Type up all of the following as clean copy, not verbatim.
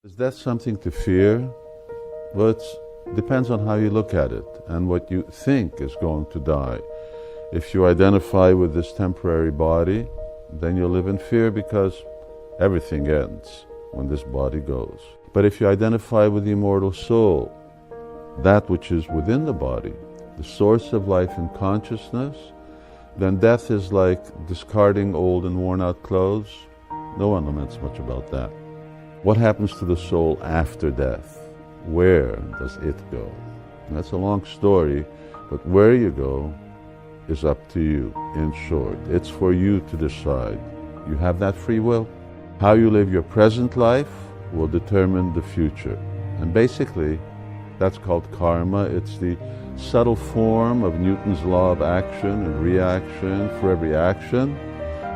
Is that something to fear? Well, it depends on how you look at it and what you think is going to die. If you identify with this temporary body, then you'll live in fear because everything ends when this body goes. But if you identify with the immortal soul, that which is within the body, the source of life and consciousness, then death is like discarding old and worn out clothes. No one laments much about that. What happens to the soul after death? Where does it go? And that's a long story, but where you go is up to you, in short. It's for you to decide. You have that free will. How you live your present life will determine the future. And basically, that's called karma. It's the subtle form of Newton's law of action and reaction. For every action,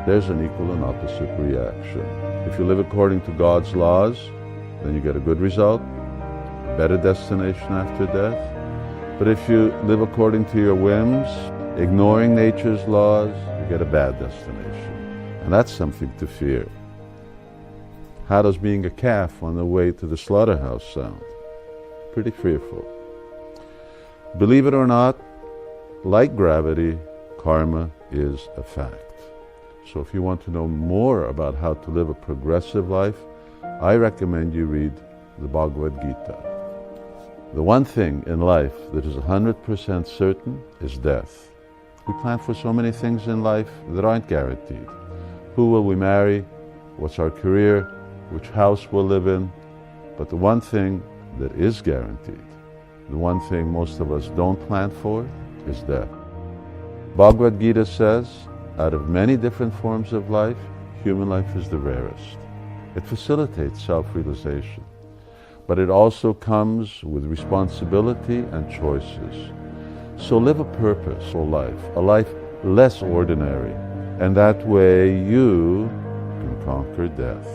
there's an equal and opposite reaction. If you live according to God's laws, then you get a good result, a better destination after death. But if you live according to your whims, ignoring nature's laws, you get a bad destination. And that's something to fear. How does being a calf on the way to the slaughterhouse sound? Pretty fearful. Believe it or not, like gravity, karma is a fact. So if you want to know more about how to live a progressive life, I recommend you read the Bhagavad Gita. The one thing in life that is 100% certain is death. We plan for so many things in life that aren't guaranteed. Who will we marry? What's our career? Which house we'll live in? But the one thing that is guaranteed, the one thing most of us don't plan for, is death. Bhagavad Gita says, out of many different forms of life, human life is the rarest. It facilitates self-realization, but it also comes with responsibility and choices. So live a purposeful life, a life less ordinary, and that way you can conquer death.